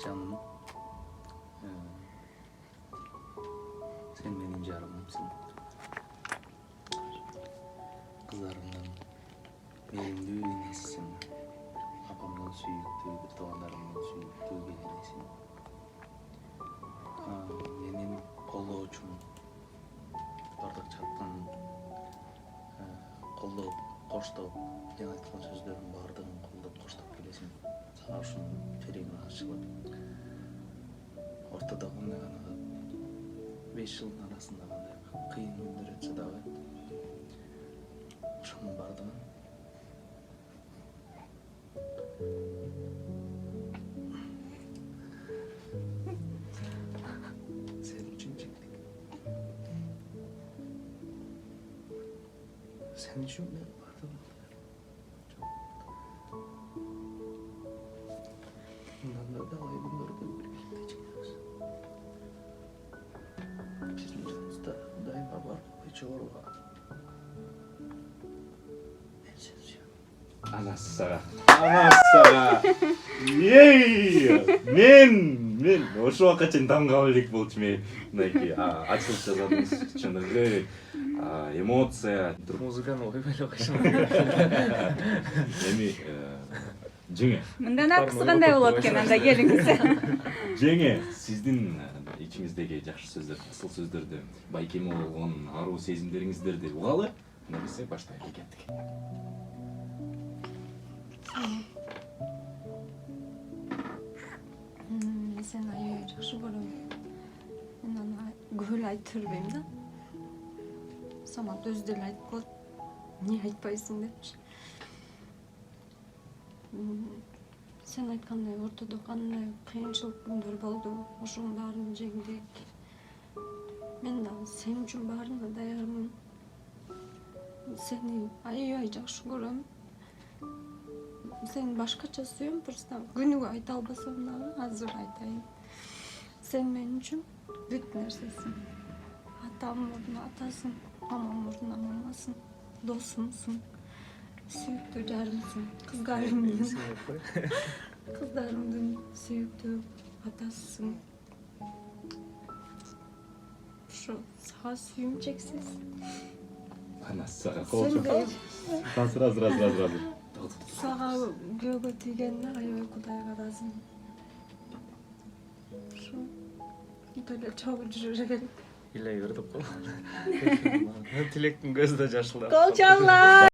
Canım. Sen benim canımsın. Kızlarımdan benim düğünesisin. Apamdan süyüktü, doğanlarımdan süyüktü gelinesin. Benim kollu için bardak çattın. Kollu koştup, yan aytkan sözlerin bardığın kollu koştup gelesin. Sana şunu tereğin aşılıp. Ortada ondan 5 yılın arasında qanday kıyın günler ötse dağı ошонун бардыгын sen үчүн чектик. Sen үчүн мен бардым. Мындан да далай күндөрдө биргеликте чыгабыз. Биздин жаныбызда дайыма бар чогорууга. Мен сени сүйөм. Анассага. Ей! Мен ошо убакка чейин таң кала элек болчу мен. Мынакей ачылып жазабыз. Чындыгы эмоция. Музыканы ойбой эле койсоң. Эми жеңе. Мындан акысы кандай болот экен анда келиңиз. Жеңе, сиздин ичиңиздеги жакшы сөздөр, асыл сөздөрдү, байкем болгон аруу сезимдериңиздерди угалы. Мына биз баштайлы кеттик. Sen aябай жакшы көрөм. Мен аны көп эле айтып жүрбөйм да. Самат өзү деле айтып коет. Эмне айтпайсың депчи. Sen айткандай ортодо кандай кыйынчылык күндөр болду. Ошонун баарын жеңдик. Мен дагы сен үчүн баарына даярмын. Сени аябай жакшы көрөм. Сени башкача сүйөм, просто күнүгө айта албасам дагы азыр айтайын. Сен мен үчүн бүт нерсесиң. Атам мурдун атасың, мамам мурдун мамасың, досумсуң, сүйүктүү жарымсың, кыздарымдын сүйүктүү атасысың. Ошо сага сүйүм чексиз. Анассага колчу. Сразу. Сага көөгө тийгенине аябай Кудайга ыраазымын. Ошо деле чогуу жүрө берет. Илей көрдүк го. Тилектин көзү да жашылдап. Кол чалла!